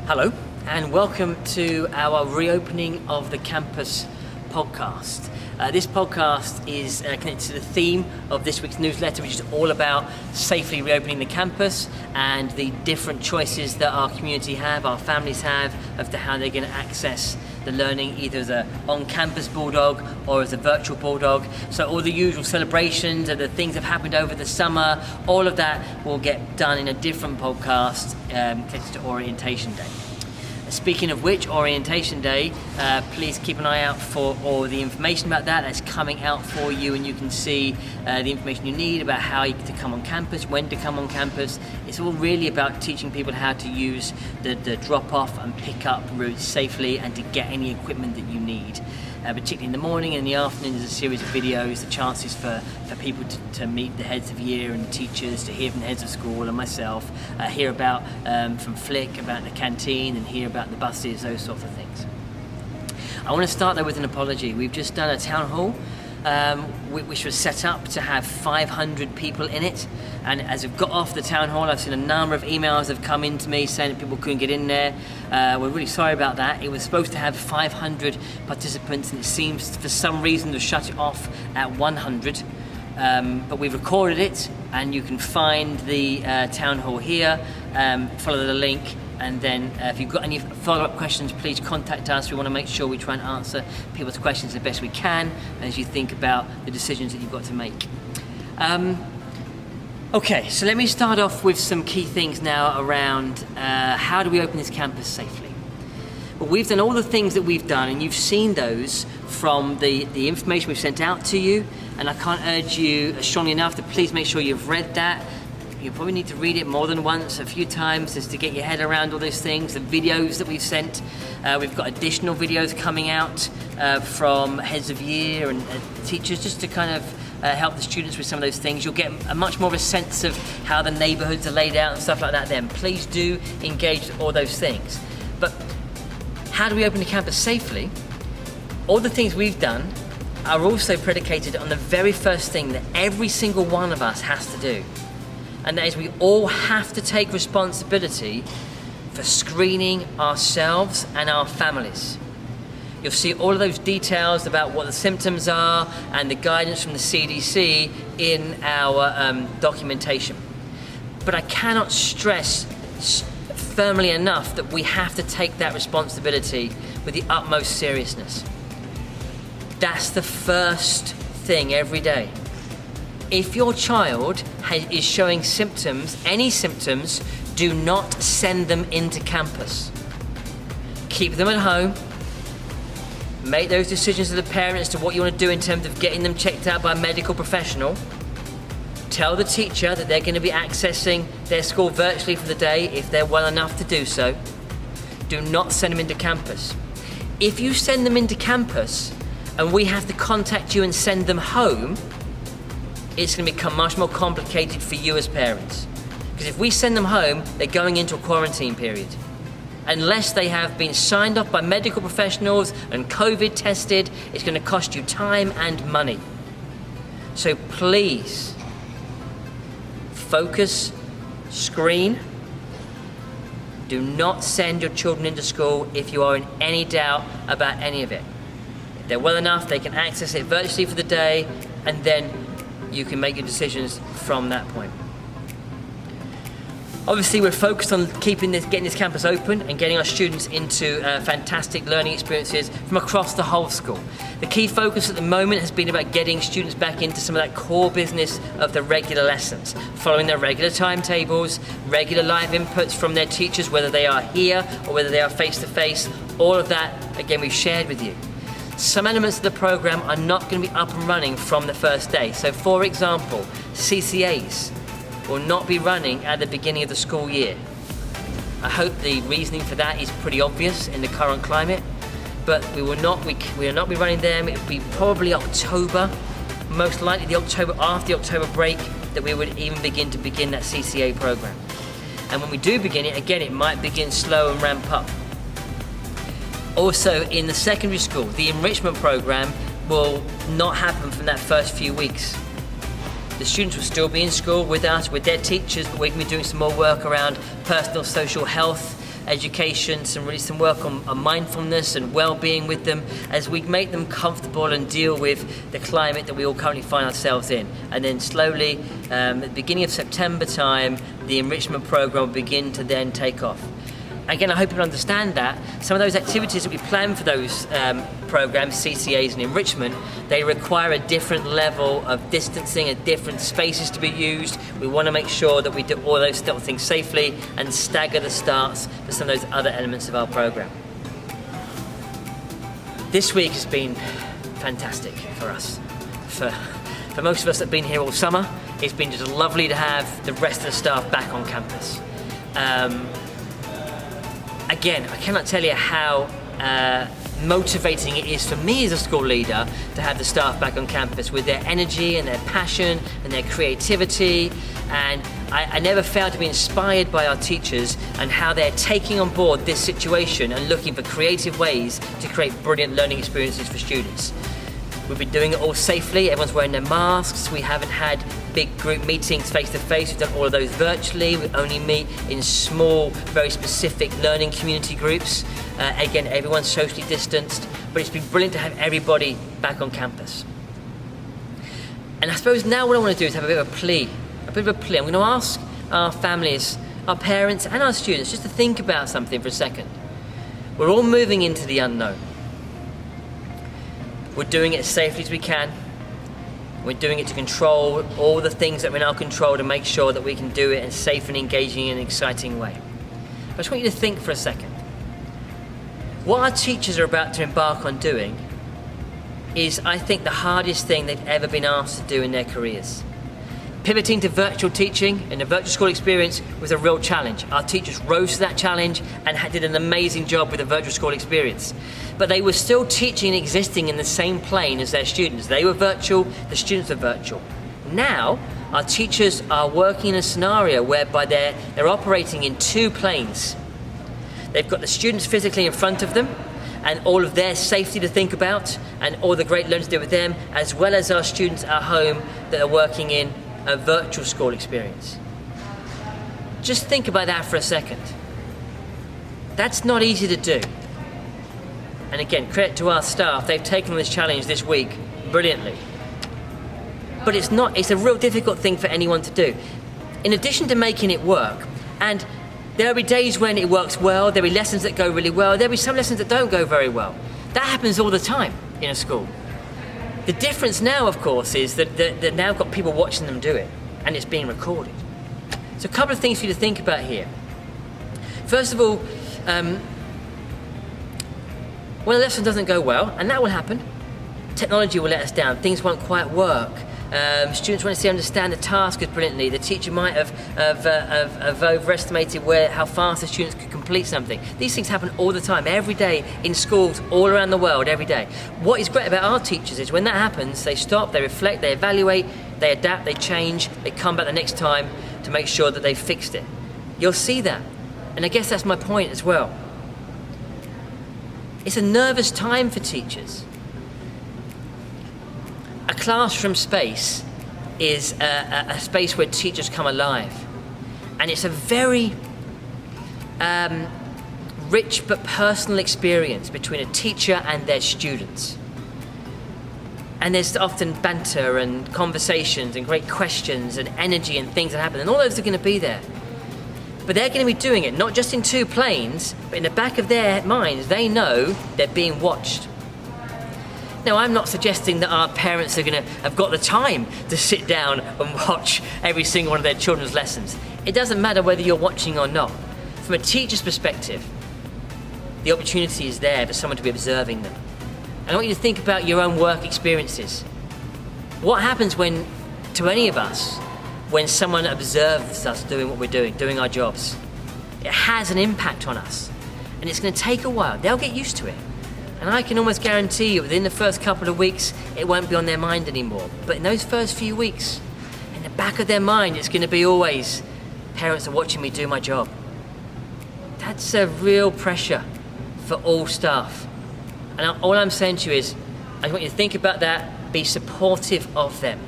Hello and welcome to our reopening of the campus podcast. This podcast is connected to the theme of this week's newsletter, which is all about safely reopening the campus and the different choices that our community have, our families have, as to how they're going to access the learning, either as an on-campus Bulldog or as a virtual Bulldog. So all the usual celebrations and the things that have happened over the summer, all of that will get done in a different podcast connected to Orientation Day. Speaking of which, Orientation Day, please keep an eye out for all the information about that. That's coming out for you, and you can see the information you need about how to come on campus, when to come on campus. It's all really about teaching people how to use the drop-off and pick-up routes safely and to get any equipment that you need. Particularly in the morning and in the afternoon, there's a series of videos, the chances for people to meet the heads of year and teachers, to hear from the heads of school and myself, hear about from Flick about the canteen and hear about the buses, those sorts of things. I want to start though with an apology. We've just done a town hall which was set up to have 500 people in it, and as we've got off the town hall, I've seen a number of emails have come in to me saying that people couldn't get in there. We're really sorry about that. It was supposed to have 500 participants, and it seems for some reason to shut it off at 100. But we've recorded it, and you can find the town hall here. Follow the link, and then if you've got any follow-up questions, please contact us. We want to make sure we try and answer people's questions the best we can as you think about the decisions that you've got to make. Okay, so let me start off with some key things now around how do we open this campus safely. Well, we've done all the things that we've done, and you've seen those from the information we've sent out to you, and I can't urge you strongly enough to please make sure you've read that. You probably need to read it more than once, a few times, just to get your head around all those things. The videos that we've sent, we've got additional videos coming out from heads of year and teachers, just to kind of help the students with some of those things. You'll get a much more of a sense of how the neighbourhoods are laid out and stuff like that then. Please do engage with all those things. But how do we open the campus safely? All the things we've done are also predicated on the very first thing that every single one of us has to do. And that is, we all have to take responsibility for screening ourselves and our families. You'll see all of those details about what the symptoms are and the guidance from the CDC in our documentation. But I cannot stress firmly enough that we have to take that responsibility with the utmost seriousness. That's the first thing every day. If your child is showing symptoms, any symptoms, do not send them into campus. Keep them at home. Make those decisions as the parents to what you want to do in terms of getting them checked out by a medical professional. Tell the teacher that they're going to be accessing their school virtually for the day if they're well enough to do so. Do not send them into campus. If you send them into campus and we have to contact you and send them home, it's going to become much more complicated for you as parents. Because if we send them home, they're going into a quarantine period. Unless they have been signed off by medical professionals and COVID tested, it's going to cost you time and money. So please, focus, screen. Do not send your children into school if you are in any doubt about any of it. If they're well enough, they can access it virtually for the day, and then you can make your decisions from that point. Obviously, we're focused on getting this campus open and getting our students into fantastic learning experiences from across the whole school. The key focus at the moment has been about getting students back into some of that core business of the regular lessons, following their regular timetables, regular live inputs from their teachers, whether they are here or whether they are face-to-face. All of that, again, we've shared with you. Some elements of the program are not going to be up and running from the first day. So, for example, CCAs will not be running at the beginning of the school year. I hope the reasoning for that is pretty obvious in the current climate, but we will not be running them. It will be probably October, most likely after the October break, that we would even begin that CCA program. And when we do begin it, again, it might begin slow and ramp up. Also, in the secondary school, the enrichment program will not happen from that first few weeks. The students will still be in school with us, with their teachers, but we're going to be doing some more work around personal social health, education, some work on mindfulness and well-being with them as we make them comfortable and deal with the climate that we all currently find ourselves in. And then slowly, at the beginning of September time, the enrichment program will begin to then take off. Again, I hope you understand that some of those activities that we plan for those programs, CCAs and enrichment, they require a different level of distancing and different spaces to be used. We want to make sure that we do all those things safely and stagger the starts for some of those other elements of our program. This week has been fantastic for us. For most of us that have been here all summer, it's been just lovely to have the rest of the staff back on campus. Again, I cannot tell you how motivating it is for me as a school leader to have the staff back on campus with their energy and their passion and their creativity. And I never fail to be inspired by our teachers and how they're taking on board this situation and looking for creative ways to create brilliant learning experiences for students. We've been doing it all safely. Everyone's wearing their masks. We haven't had big group meetings face-to-face. We've done all of those virtually. We only meet in small, very specific learning community groups. Again, everyone's socially distanced, but it's been brilliant to have everybody back on campus. And I suppose now what I want to do is have a bit of a plea. I'm going to ask our families, our parents, and our students just to think about something for a second. We're all moving into the unknown. We're doing it as safely as we can. We're doing it to control all the things that are in our control to make sure that we can do it in a safe and engaging and exciting way. I just want you to think for a second. What our teachers are about to embark on doing is, I think, the hardest thing they've ever been asked to do in their careers. Pivoting to virtual teaching and the virtual school experience was a real challenge. Our teachers rose to that challenge and did an amazing job with the virtual school experience. But they were still teaching and existing in the same plane as their students. They were virtual, the students were virtual. Now, our teachers are working in a scenario whereby they're operating in two planes. They've got the students physically in front of them and all of their safety to think about and all the great learning to do with them, as well as our students at home that are working in a virtual school experience. Just think about that for a second. That's not easy to do. And again, credit to our staff, they've taken on this challenge this week brilliantly. But it's a real difficult thing for anyone to do. In addition to making it work, and there'll be days when it works well, there'll be lessons that go really well, there'll be some lessons that don't go very well. That happens all the time in a school. The difference now, of course, is that they've now got people watching them do it, and it's being recorded. So a couple of things for you to think about here. First of all, when a lesson doesn't go well, and that will happen, technology will let us down, things won't quite work. Students won't understand the task as brilliantly. The teacher might have overestimated how fast the students could complete something. These things happen all the time, every day, in schools all around the world, every day. What is great about our teachers is when that happens, they stop, they reflect, they evaluate, they adapt, they change, they come back the next time to make sure that they've fixed it. You'll see that. And I guess that's my point as well. It's a nervous time for teachers. A classroom space is a space where teachers come alive. And it's a very rich but personal experience between a teacher and their students. And there's often banter and conversations and great questions and energy and things that happen. And all those are going to be there. But they're going to be doing it not just in two planes, but in the back of their minds, they know they're being watched. Now, I'm not suggesting that our parents are going to have got the time to sit down and watch every single one of their children's lessons. It doesn't matter whether you're watching or not. From a teacher's perspective, the opportunity is there for someone to be observing them. And I want you to think about your own work experiences. What happens to any of us, when someone observes us doing what we're doing our jobs? It has an impact on us. And it's going to take a while. They'll get used to it. And I can almost guarantee you within the first couple of weeks, it won't be on their mind anymore. But in those first few weeks, in the back of their mind, it's going to be always, parents are watching me do my job. That's a real pressure for all staff. And all I'm saying to you is, I want you to think about that, be supportive of them.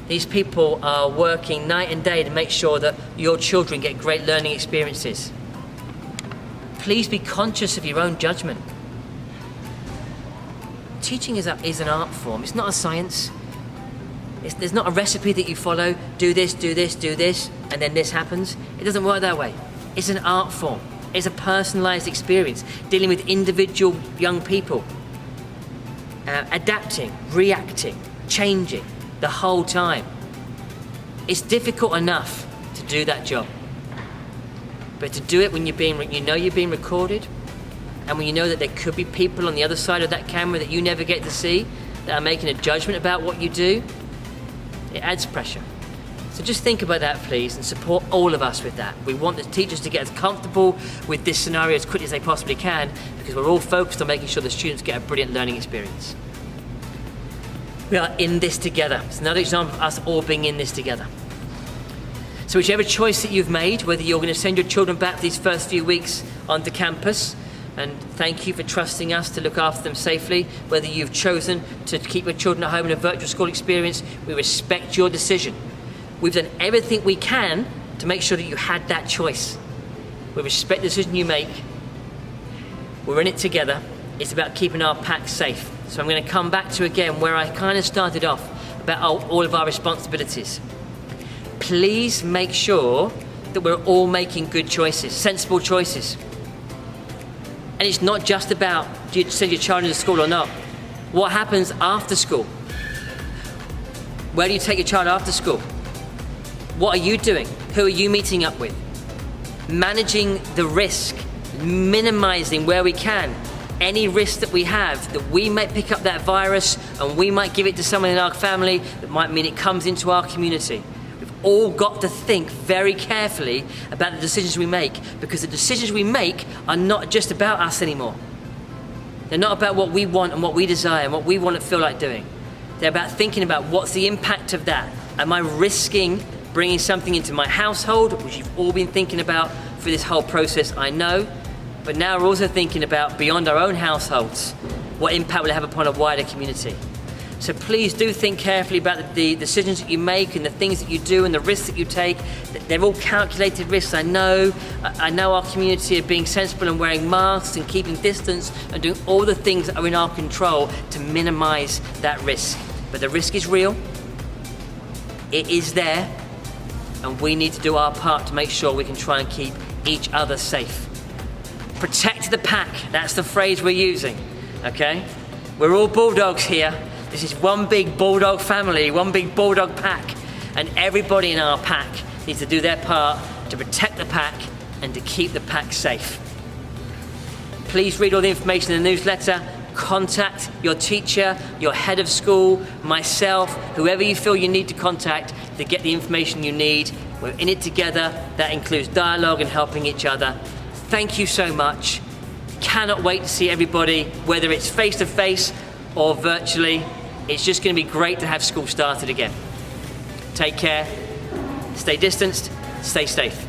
These people are working night and day to make sure that your children get great learning experiences. please be conscious of your own judgment. Teaching is an art form. It's not a science. There's not a recipe that you follow, do this, do this, do this, and then this happens. It doesn't work that way. It's an art form. It's a personalized experience, dealing with individual young people. Adapting, reacting, changing the whole time. It's difficult enough to do that job. But to do it when you know you're being recorded, and when you know that there could be people on the other side of that camera that you never get to see, that are making a judgment about what you do, it adds pressure. So just think about that, please, and support all of us with that. We want the teachers to get as comfortable with this scenario as quickly as they possibly can, because we're all focused on making sure the students get a brilliant learning experience. We are in this together. It's another example of us all being in this together. So whichever choice that you've made, whether you're going to send your children back for these first few weeks onto campus, and thank you for trusting us to look after them safely, whether you've chosen to keep your children at home in a virtual school experience, we respect your decision. We've done everything we can to make sure that you had that choice. We respect the decision you make. We're in it together. It's about keeping our pack safe. So I'm going to come back to again where I kind of started off about all of our responsibilities. Please make sure that we're all making good choices, sensible choices. And it's not just about, do you send your child into school or not? What happens after school? Where do you take your child after school? What are you doing? Who are you meeting up with? Managing the risk, minimizing where we can any risk that we have, that we might pick up that virus and we might give it to someone in our family, that might mean it comes into our community. We've all got to think very carefully about the decisions we make, because the decisions we make are not just about us anymore. They're not about what we want and what we desire and what we want to feel like doing. They're about thinking about what's the impact of that. Am I risking bringing something into my household, which you've all been thinking about for this whole process, I know. But now we're also thinking about, beyond our own households, what impact will it have upon a wider community. So please do think carefully about the decisions that you make and the things that you do and the risks that you take. They're all calculated risks, I know. I know our community are being sensible and wearing masks and keeping distance and doing all the things that are in our control to minimize that risk. But the risk is real. It is there. And we need to do our part to make sure we can try and keep each other safe. Protect the pack, that's the phrase we're using, okay? We're all bulldogs here. This is one big bulldog family, one big bulldog pack, and everybody in our pack needs to do their part to protect the pack and to keep the pack safe. Please read all the information in the newsletter. Contact your teacher, your head of school, myself, whoever you feel you need to contact to get the information you need. We're in it together. That includes dialogue and helping each other. Thank you so much. Cannot wait to see everybody, whether it's face-to-face or virtually. It's just going to be great to have school started again. Take care, stay distanced, stay safe.